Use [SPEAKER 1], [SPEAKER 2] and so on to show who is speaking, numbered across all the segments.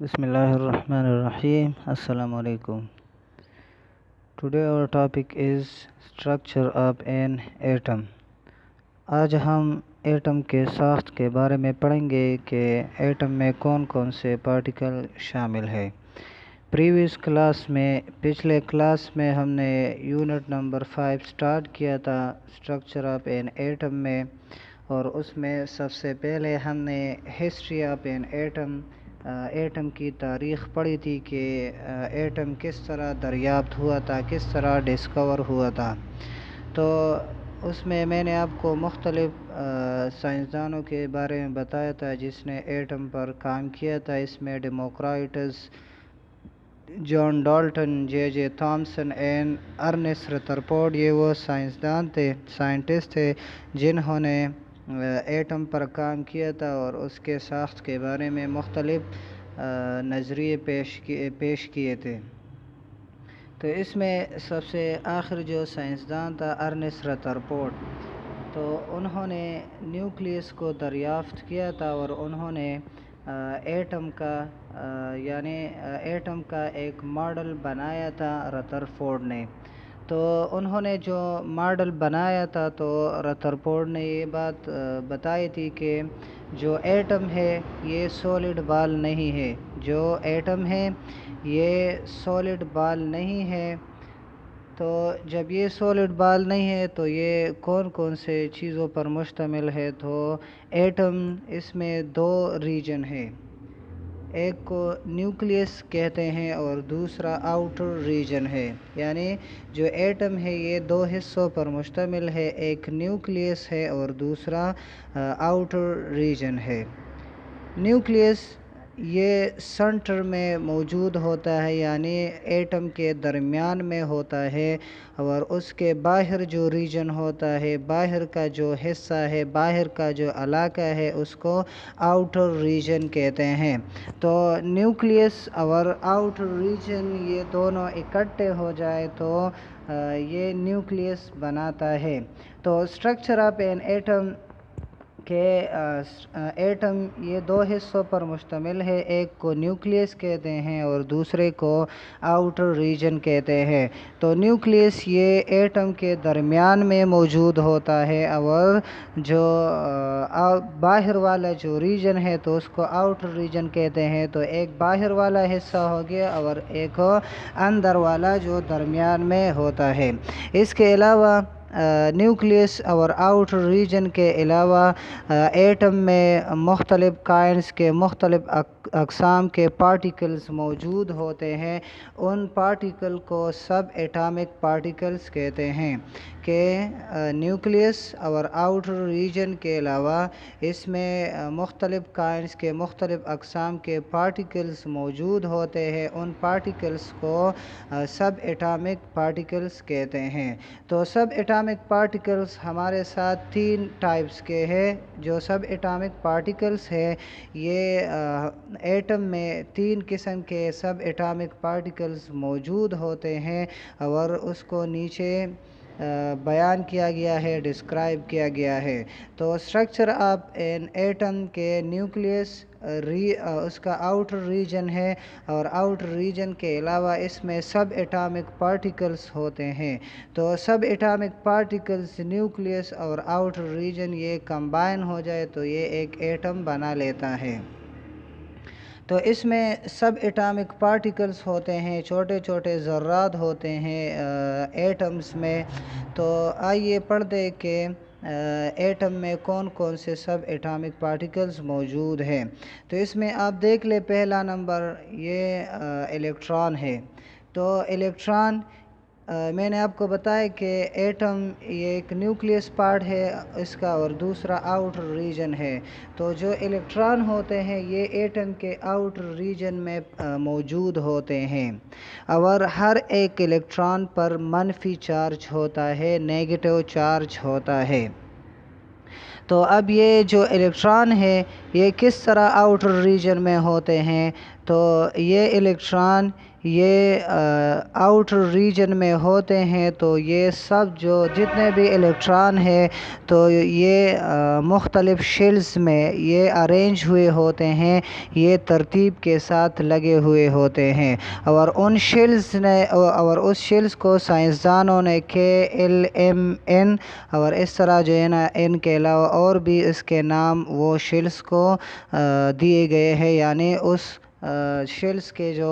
[SPEAKER 1] Bismillahirrahmanirrahim. Assalamu alaikum. Today our topic is structure of an atom. آج ہم atom کے ساخت کے بارے میں پڑھیں گے کہ ایٹم میں کون کون سے پارٹیکل شامل ہے۔ پچھلے کلاس میں ہم نے یونٹ نمبر 5 سٹارٹ کیا تھا اسٹرکچر آف این ایٹم میں، اور اس میں سب سے پہلے ہم نے ہسٹری آف این ایٹم کی تاریخ پڑھی تھی کہ ایٹم کس طرح دریافت ہوا تھا، کس طرح ڈسکور ہوا تھا۔ تو اس میں نے آپ کو مختلف سائنسدانوں کے بارے میں بتایا تھا جس نے ایٹم پر کام کیا تھا۔ اس میں Democritus, John Dalton, J Thomson and Ernest Rutherford, یہ وہ سائنٹسٹ تھے جنہوں نے ایٹم پر کام کیا تھا اور اس کے ساخت کے بارے میں مختلف نظریے پیش کیے تھے۔ تو اس میں سب سے آخر جو سائنسدان تھا ارنسٹ رتھرفورڈ، تو انہوں نے نیوکلیس کو دریافت کیا تھا اور انہوں نے ایٹم کا ایک ماڈل بنایا تھا رتھرفورڈ نے۔ تو انہوں نے جو ماڈل بنایا تھا تو رتھرفورڈ نے یہ بات بتائی تھی کہ جو ایٹم ہے یہ سولڈ بال نہیں ہے، جو ایٹم ہے یہ سولڈ بال نہیں ہے۔ تو جب یہ سولڈ بال نہیں ہے تو یہ کون سے چیزوں پر مشتمل ہے؟ تو ایٹم اس میں دو ریجن ہے، ایک کو نیوکلیس کہتے ہیں اور دوسرا آؤٹر ریجن ہے۔ یعنی جو ایٹم ہے یہ دو حصوں پر مشتمل ہے، ایک نیوکلیس ہے اور دوسرا آؤٹر ریجن ہے۔ نیوکلیس یہ سنٹر میں موجود ہوتا ہے، یعنی ایٹم کے درمیان میں ہوتا ہے، اور اس کے باہر جو ریجن ہوتا ہے، باہر کا جو حصہ ہے، باہر کا جو علاقہ ہے، اس کو آؤٹر ریجن کہتے ہیں۔ تو نیوکلیس اور آؤٹر ریجن یہ دونوں اکٹھے ہو جائے تو یہ نیوکلیس بناتا ہے۔ تو اسٹرکچر آف این ایٹم یہ دو حصوں پر مشتمل ہے، ایک کو نیوکلیس کہتے ہیں اور دوسرے کو آؤٹر ریجن کہتے ہیں۔ تو نیوکلیس یہ ایٹم کے درمیان میں موجود ہوتا ہے، اور جو باہر والا جو ریجن ہے تو اس کو آؤٹر ریجن کہتے ہیں۔ تو ایک باہر والا حصہ ہو گیا اور ایک اندر والا جو درمیان میں ہوتا ہے۔ اس کے علاوہ نیوکلیس اور آؤٹر ریجن کے علاوہ ایٹم میں مختلف کائنڈز کے مختلف اقسام کے پارٹیکلز موجود ہوتے ہیں۔ ان پارٹیکل کو سب ایٹامک پارٹیکلز کہتے ہیں کہ نیوکلیس اور آؤٹر ریجن کے علاوہ اس میں مختلف کائنڈز کے مختلف اقسام کے پارٹیکلز موجود ہوتے ہیں، ان پارٹیکلز کو سب ایٹامک پارٹیکلز کہتے ہیں۔ تو سب ایٹامک پارٹیکلز ہمارے ساتھ 3 ٹائپس کے ہیں۔ جو سب ایٹامک پارٹیکلز ہے یہ ایٹم میں 3 قسم کے سب ایٹامک پارٹیکلز موجود ہوتے ہیں، اور اس کو نیچے بیان کیا گیا ہے، ڈسکرائب کیا گیا ہے۔ تو اسٹرکچر آف این ایٹم کے نیوکلیس اس کا آؤٹر ریجن ہے، اور آؤٹر ریجن کے علاوہ اس میں سب ایٹامک پارٹیکلز ہوتے ہیں۔ تو سب ایٹامک پارٹیکلز نیوکلیس اور آؤٹر ریجن یہ کمبائن ہو جائے تو یہ ایک ایٹم بنا لیتا ہے۔ تو اس میں سب ایٹامک پارٹیکلز ہوتے ہیں، چھوٹے چھوٹے ذرات ہوتے ہیں ایٹمز میں۔ تو آئیے پڑھ دیں کہ ایٹم میں کون سے سب ایٹامک پارٹیکلز موجود ہیں۔ تو اس میں آپ دیکھ لیں، پہلا نمبر یہ الیکٹران ہے۔ تو الیکٹران میں نے آپ کو بتایا کہ ایٹم یہ ایک نیوکلیس پارٹ ہے اس کا، اور دوسرا آؤٹر ریجن ہے۔ تو جو الیکٹران ہوتے ہیں یہ ایٹم کے آؤٹر ریجن میں موجود ہوتے ہیں، اور ہر ایک الیکٹران پر منفی چارج ہوتا ہے، نیگیٹو چارج ہوتا ہے۔ تو اب یہ جو الیکٹران ہے یہ کس طرح آؤٹر ریجن میں ہوتے ہیں؟ تو یہ الیکٹران یہ آؤٹر ریجن میں ہوتے ہیں، تو یہ سب جو جتنے بھی الیکٹران ہیں تو یہ مختلف شیلز میں یہ ارینج ہوئے ہوتے ہیں، یہ ترتیب کے ساتھ لگے ہوئے ہوتے ہیں، اور ان شیلز نے اور اس شیلز کو سائنسدانوں نے KLMN اور اس طرح جو ہے نا ان کے علاوہ اور بھی اس کے نام وہ شیلز کو دیے گئے ہیں، یعنی اس شیلز کے جو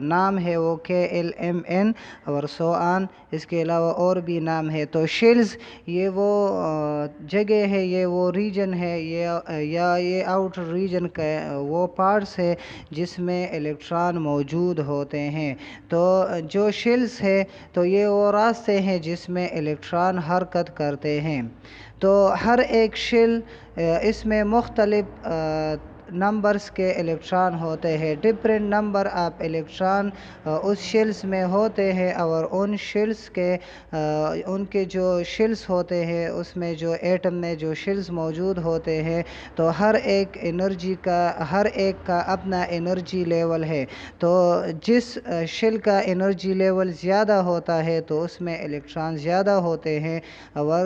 [SPEAKER 1] نام ہے وہ KLMN اور سو آن، اس کے علاوہ اور بھی نام ہے۔ تو شیلز یہ وہ جگہ ہے، یہ وہ ریجن ہے، یہ آؤٹر ریجن کا وہ پارٹس ہے جس میں الیکٹران موجود ہوتے ہیں۔ تو جو شیلز ہے تو یہ وہ راستے ہیں جس میں الیکٹران حرکت کرتے ہیں۔ تو ہر ایک شیل اس میں مختلف نمبرز کے الیکٹران ہوتے ہیں، ڈفرینٹ نمبر آف الیکٹران اس شیلز میں ہوتے ہیں، اور ان شیلز کے ان کے جو شیلز ہوتے ہیں اس میں جو ایٹم میں جو شیلز موجود ہوتے ہیں تو ہر ایک کا اپنا انرجی لیول ہے۔ تو جس شیل کا انرجی لیول زیادہ ہوتا ہے تو اس میں الیکٹران زیادہ ہوتے ہیں، اور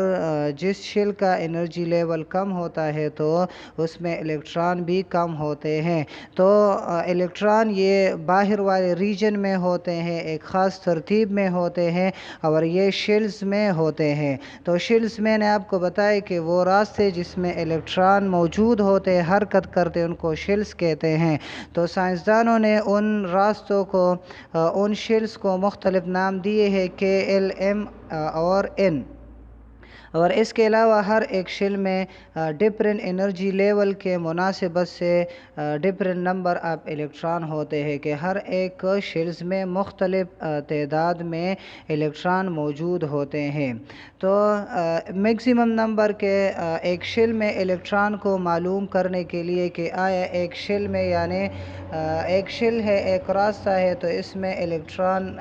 [SPEAKER 1] جس شیل کا انرجی لیول کم ہوتا ہے تو اس میں الیکٹران بھی کم ہوتے ہیں۔ تو الیکٹران یہ باہر والے ریجن میں ہوتے ہیں، ایک خاص ترتیب میں ہوتے ہیں، اور یہ شیلز میں ہوتے ہیں۔ تو شیلز میں نے آپ کو بتایا کہ وہ راستے جس میں الیکٹران موجود ہوتے ہیں، حرکت کرتے، ان کو شیلز کہتے ہیں۔ تو سائنسدانوں نے ان راستوں کو ان شیلز کو مختلف نام دیے ہیں KLM اور N، اور اس کے علاوہ ہر ایک شیل میں ڈفرینٹ انرجی لیول کے مناسبت سے ڈفرینٹ نمبر آف الیکٹران ہوتے ہیں، کہ ہر ایک شیلز میں مختلف تعداد میں الیکٹران موجود ہوتے ہیں۔ تو میکسیمم نمبر کے ایک شیل میں الیکٹران کو معلوم کرنے کے لیے کہ آیا ایک شیل میں، یعنی ایک شیل ہے، ایک راستہ ہے، تو اس میں الیکٹران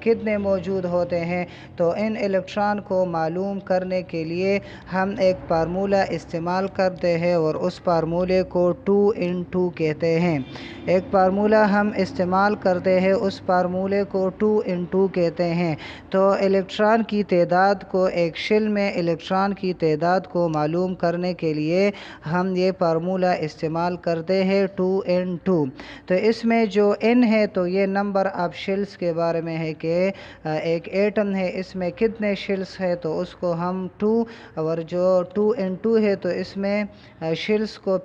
[SPEAKER 1] کتنے موجود ہوتے ہیں، تو ان الیکٹران کو معلوم کرنے کے لیے ہم ایک فارمولہ استعمال کرتے ہیں، اور اس فارمولے کو 2×2 کہتے ہیں۔ ایک فارمولہ ہم استعمال کرتے ہیں، اس فارمولے کو 2×2 کہتے ہیں۔ تو الیکٹران کی تعداد کو ایک شیل میں الیکٹران کی تعداد کو معلوم کرنے کے لیے ہم یہ فارمولہ استعمال کرتے ہیں 2×2۔ تو اس میں جو N ہے تو یہ نمبر آف شیلز کے بارے میں ہے کہ ایک ایٹم ہے اس میں کتنے شیلز ہے، تو اس کو ہم 2، اور جو 2×2 ہے تو اس میں شیلز کو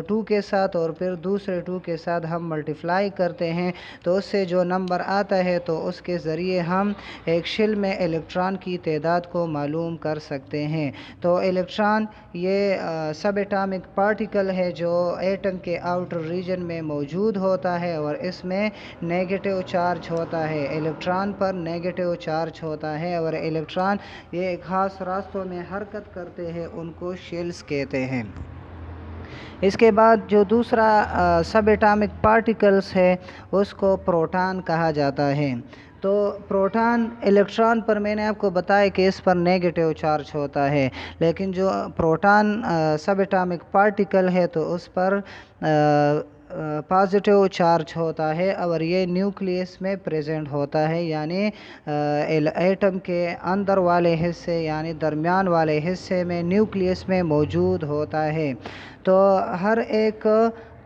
[SPEAKER 1] 2 کے ساتھ اور پھر دوسرے 2 کے ساتھ ہم ملٹیپلائی کرتے ہیں، تو اس سے جو نمبر آتا ہے تو اس کے ذریعے ہم ایک شیل میں الیکٹران کی تعداد کو معلوم کر سکتے ہیں۔ تو الیکٹران یہ سب ایٹامک پارٹیکل ہے جو ایٹم کے آؤٹر ریجن میں موجود ہوتا ہے، اور اس میں نیگیٹو چارج ہوتا ہے، الیکٹران پر نیگیٹو چارج ہوتا ہے، اور الیکٹران یہ ایک خاص راستوں میں حرکت کرتے ہیں، ان کو شیلز کہتے ہیں۔ اس کے بعد جو دوسرا سب ایٹامک پارٹیکلز ہے اس کو پروٹان کہا جاتا ہے۔ تو پروٹان الیکٹران پر میں نے آپ کو بتایا کہ اس پر نیگیٹو چارج ہوتا ہے، لیکن جو پروٹان سب ایٹامک پارٹیکل ہے تو اس پر پازیٹیو چارج ہوتا ہے، اور یہ نیوکلیس میں پریزنٹ ہوتا ہے، یعنی ایٹم کے اندر والے حصے یعنی درمیان والے حصے میں نیوکلیس میں موجود ہوتا ہے۔ تو ہر ایک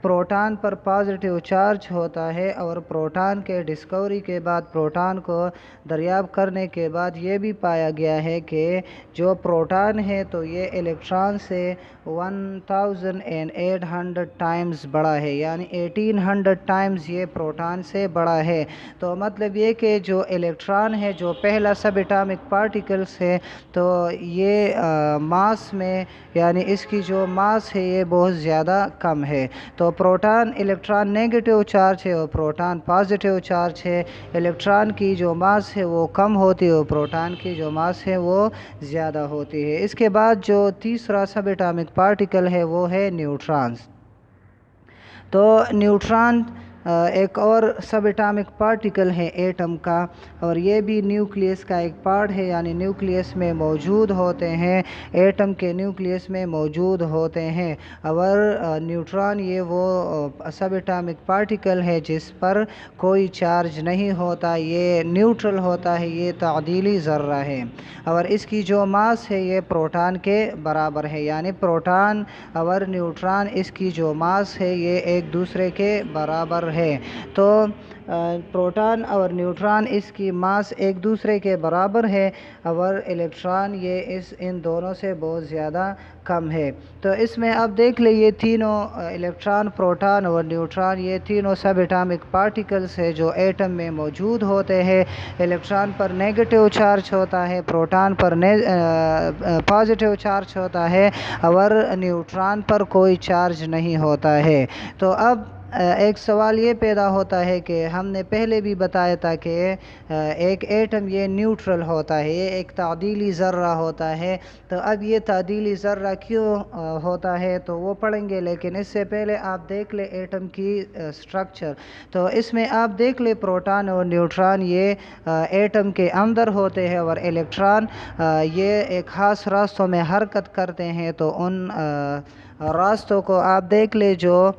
[SPEAKER 1] پروٹان پر پازیٹیو چارج ہوتا ہے، اور پروٹان کے ڈسکوری کے بعد، پروٹان کو دریافت کرنے کے بعد یہ بھی پایا گیا ہے کہ جو پروٹان ہے تو یہ الیکٹران سے 1800 ٹائمز بڑا ہے، یعنی 1800 ٹائمز یہ پروٹان سے بڑا ہے۔ تو مطلب یہ کہ جو الیکٹران ہے جو پہلا سب ایٹامک پارٹیکلز ہے تو یہ ماس میں، یعنی اس کی جو ماس ہے یہ بہت زیادہ کم ہے۔ تو پروٹان الیکٹران نیگیٹو چارج ہے اور پروٹان پازیٹیو چارج ہے، الیکٹران کی جو ماس ہے وہ کم ہوتی ہے اور پروٹان کی جو ماس ہے وہ زیادہ ہوتی ہے۔ اس کے بعد جو تیسرا سب ایٹامک پارٹیکل ہے وہ ہے نیوٹرانز۔ تو نیوٹران ایک اور سب اٹامک پارٹیکل ہے ایٹم کا، اور یہ بھی نیوکلیس کا ایک پارٹ ہے، یعنی نیوکلیس میں موجود ہوتے ہیں، ایٹم کے نیوکلیس میں موجود ہوتے ہیں۔ اور نیوٹران یہ وہ سب اٹامک پارٹیکل ہے جس پر کوئی چارج نہیں ہوتا، یہ نیوٹرل ہوتا ہے، یہ تعدیلی ذرہ ہے، اور اس کی جو ماس ہے یہ پروٹان کے برابر ہے، یعنی پروٹان اور نیوٹران اس کی جو ماس ہے یہ ایک دوسرے کے برابر ہے۔ تو پروٹان اور نیوٹران اس کی ماس ایک دوسرے کے برابر ہے، اور الیکٹران یہ ان دونوں سے بہت زیادہ کم ہے۔ تو اس میں آپ دیکھ لیں یہ تینوں الیکٹران، پروٹان اور نیوٹران یہ تینوں سب اٹامک پارٹیکلز ہے جو ایٹم میں موجود ہوتے ہیں۔ الیکٹران پر نیگیٹو چارج ہوتا ہے، پروٹان پر پازیٹیو چارج ہوتا ہے، اور نیوٹران پر کوئی چارج نہیں ہوتا ہے۔ تو اب ایک سوال یہ پیدا ہوتا ہے کہ ہم نے پہلے بھی بتایا تھا کہ ایک ایٹم یہ نیوٹرل ہوتا ہے، یہ ایک تعدیلی ذرہ ہوتا ہے۔ تو اب یہ تعدیلی ذرہ کیوں ہوتا ہے تو وہ پڑھیں گے، لیکن اس سے پہلے آپ دیکھ لیں ایٹم کی سٹرکچر۔ تو اس میں آپ دیکھ لیں پروٹان اور نیوٹران یہ ایٹم کے اندر ہوتے ہیں، اور الیکٹران یہ ایک خاص راستوں میں حرکت کرتے ہیں۔ تو ان راستوں کو آپ دیکھ لیں جو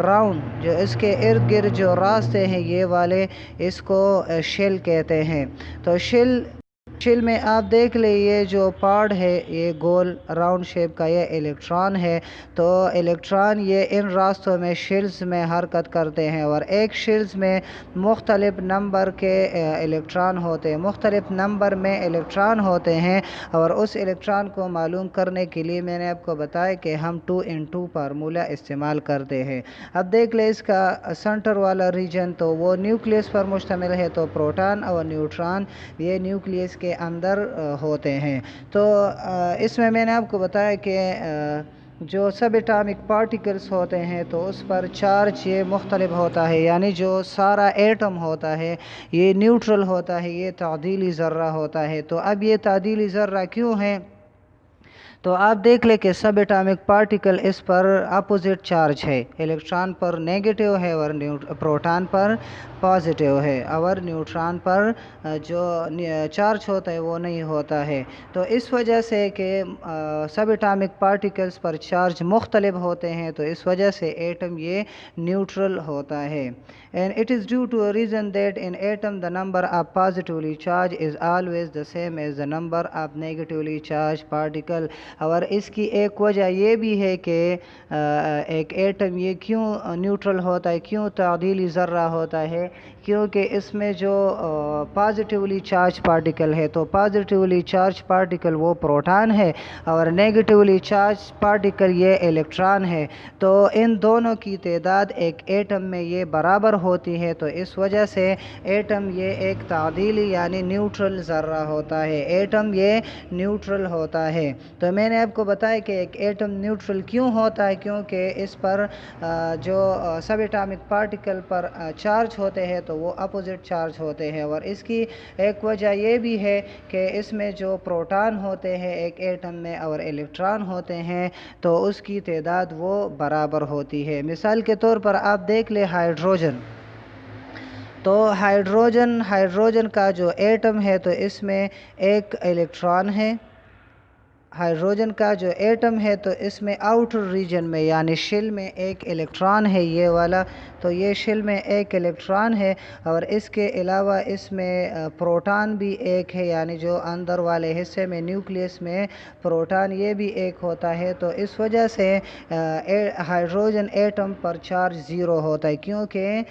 [SPEAKER 1] راؤنڈ، جو اس کے ارد گرد جو راستے ہیں یہ والے، اس کو شیل کہتے ہیں۔ تو شیل میں آپ دیکھ لیں یہ جو پارٹ ہے یہ گول راؤنڈ شیپ کا، یہ الیکٹران ہے۔ تو الیکٹران یہ ان راستوں میں شیلز میں حرکت کرتے ہیں، اور ایک شیلز میں مختلف نمبر کے الیکٹران ہوتے ہیں، مختلف نمبر میں الیکٹران ہوتے ہیں، اور اس الیکٹران کو معلوم کرنے کے لیے میں نے آپ کو بتایا کہ ہم 2n2 فارمولہ استعمال کرتے ہیں۔ اب دیکھ لیں اس کا سنٹر والا ریجن، تو وہ نیوکلیس پر مشتمل ہے، تو پروٹان اور نیوٹران یہ نیوکلیس کے اندر ہوتے ہیں۔ تو اس میں نے آپ کو بتایا کہ جو سب اٹامک پارٹیکلز ہوتے ہیں تو اس پر چارج یہ مختلف ہوتا ہے، یعنی جو سارا ایٹم ہوتا ہے یہ نیوٹرل ہوتا ہے، یہ تعدیلی ذرہ ہوتا ہے۔ تو اب یہ تعدیلی ذرہ کیوں ہے؟ تو آپ دیکھ لیں کہ سب اٹامک پارٹیکل اس پر اپوزٹ چارج ہے، الیکٹران پر نیگیٹو ہے اور پروٹان پر پازیٹیو ہے، اور نیوٹران پر جو چارج ہوتا ہے وہ نہیں ہوتا ہے۔ تو اس وجہ سے کہ سب اٹامک پارٹیکلز پر چارج مختلف ہوتے ہیں تو اس وجہ سے ایٹم یہ نیوٹرل ہوتا ہے۔ And it is due to a reason that in atom the number of positively charged is always the same as the number of negatively charged particle۔ اور اس کی ایک وجہ یہ بھی ہے کہ ایک ایٹم یہ کیوں نیوٹرل ہوتا ہے، کیوں تعدیلی ذرہ ہوتا ہے، کیونکہ اس میں جو پازیٹیولی چارج پارٹیکل ہے تو پازیٹیولی چارج پارٹیکل وہ پروٹان ہے، اور نیگیٹیولی چارج پارٹیکل یہ الیکٹران ہے۔ تو ان دونوں کی تعداد ایک ایٹم میں یہ برابر ہوتی ہے، تو اس وجہ سے ایٹم یہ ایک تعدیلی یعنی نیوٹرل ذرہ ہوتا ہے، ایٹم یہ نیوٹرل ہوتا ہے۔ تو میں نے آپ کو بتایا کہ ایک ایٹم نیوٹرل کیوں ہوتا ہے، کیونکہ اس پر جو سب اٹامک پارٹیکل پر چارج ہوتے ہیں تو وہ اپوزٹ چارج ہوتے ہیں، اور اس کی ایک وجہ یہ بھی ہے کہ اس میں جو پروٹان ہوتے ہیں ایک ایٹم میں اور الیکٹران ہوتے ہیں تو اس کی تعداد وہ برابر ہوتی ہے۔ مثال کے طور پر آپ دیکھ لیں ہائیڈروجن، تو ہائیڈروجن کا جو ایٹم ہے تو اس میں ایک الیکٹران ہے۔ ہائیڈروجن کا جو ایٹم ہے تو اس میں آؤٹر ریجن میں یعنی شیل میں ایک الیکٹران ہے یہ والا، تو یہ شیل میں ایک الیکٹران ہے، اور اس کے علاوہ اس میں پروٹان بھی ایک ہے، یعنی جو اندر والے حصے میں نیوکلیس میں پروٹان یہ بھی ایک ہوتا ہے۔ تو اس وجہ سے ہائیڈروجن ایٹم پر چارج زیرو ہوتا ہے، کیونکہ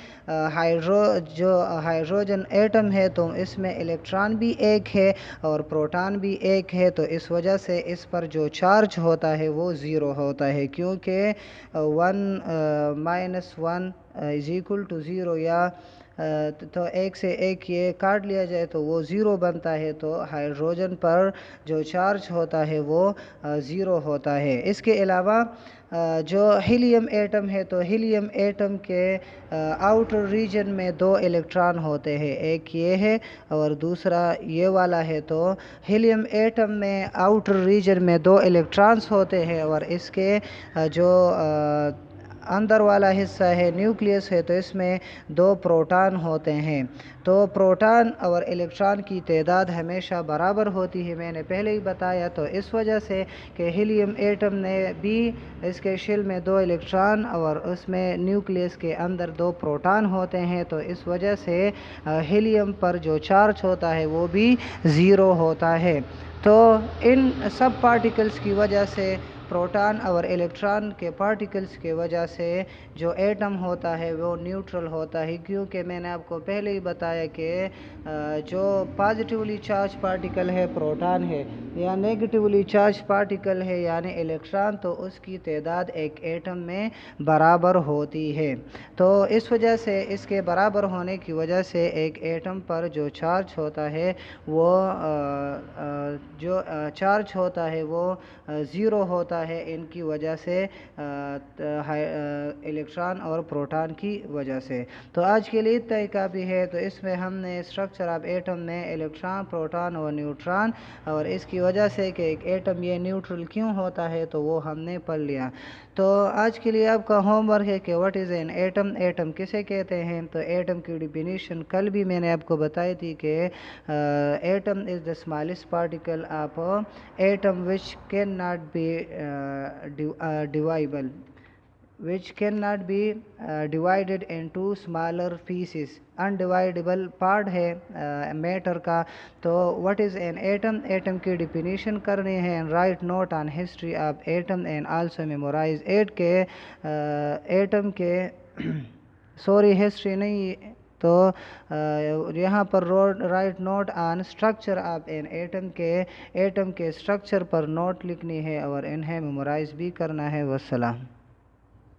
[SPEAKER 1] جو ہائیڈروجن ایٹم ہے تو اس میں الیکٹران بھی ایک ہے اور پروٹان بھی ایک ہے، تو اس وجہ سے اس پر جو چارج ہوتا ہے وہ زیرو ہوتا ہے، کیونکہ 1 - 1 = 0، یا تو ایک سے ایک یہ کاٹ لیا جائے تو وہ زیرو بنتا ہے، تو ہائیڈروجن پر جو چارج ہوتا ہے وہ زیرو ہوتا ہے۔ اس کے علاوہ جو ہیلیم ایٹم ہے تو ہیلیم ایٹم کے آؤٹر ریجن میں 2 الیکٹران ہوتے ہیں، ایک یہ ہے اور دوسرا یہ والا ہے۔ تو ہیلیم ایٹم میں آؤٹر ریجن میں 2 الیکٹرانز ہوتے ہیں، اور اس کے جو اندر والا حصہ ہے نیوکلیس ہے تو اس میں 2 پروٹان ہوتے ہیں، تو پروٹان اور الیکٹران کی تعداد ہمیشہ برابر ہوتی ہے، میں نے پہلے ہی بتایا۔ تو اس وجہ سے کہ ہیلیم ایٹم نے بھی اس کے شیل میں 2 الیکٹران اور اس میں نیوکلیس کے اندر 2 پروٹان ہوتے ہیں، تو اس وجہ سے ہیلیم پر جو چارج ہوتا ہے وہ بھی 0 ہوتا ہے۔ تو ان سب پارٹیکلز کی وجہ سے، پروٹان اور الیکٹران کے پارٹیکلز کی وجہ سے جو ایٹم ہوتا ہے وہ نیوٹرل ہوتا ہے، کیونکہ میں نے آپ کو پہلے ہی بتایا کہ جو پازیٹیولی چارج پارٹیکل ہے پروٹان ہے، یا نیگیٹیولی چارج پارٹیکل ہے یعنی الیکٹران، تو اس کی تعداد ایک ایٹم میں برابر ہوتی ہے۔ تو اس وجہ سے، اس کے برابر ہونے کی وجہ سے ایک ایٹم پر جو چارج ہوتا ہے وہ جو چارج ہوتا ہے وہ 0 ہوتا ہے، ان کی وجہ سے، الیکٹران اور پروٹان کی وجہ سے۔ تو آج کے لیے اتنا ہی کافی ہے۔ تو اس میں ہم نے اسٹرکچر آف ایٹم میں الیکٹران، پروٹان اور نیوٹران، اور اس کی وجہ سے کہ ایک ایٹم یہ نیوٹرل کیوں ہوتا ہے تو وہ ہم نے پڑھ لیا۔ تو آج کے لیے آپ کا ہوم ورک ہے کہ what is an atom, atom کسے کہتے ہیں؟ تو ایٹم کی ڈیفینیشن کل بھی میں نے آپ کو بتائی تھی کہ atom is the smallest particle of atom which cannot be divisible, which cannot be divided into smaller pieces. undividable part ہے میٹر کا۔ تو what is an atom؟ Atom کی ڈیفینیشن کرنی ہے، and write note on history of atom and also memorize at کے atom کے sorry history نہیں، تو یہاں پر write note on structure of an atom کے ایٹم کے اسٹرکچر پر نوٹ لکھنی ہے اور انہیں میمورائز بھی کرنا ہے۔ والسلام۔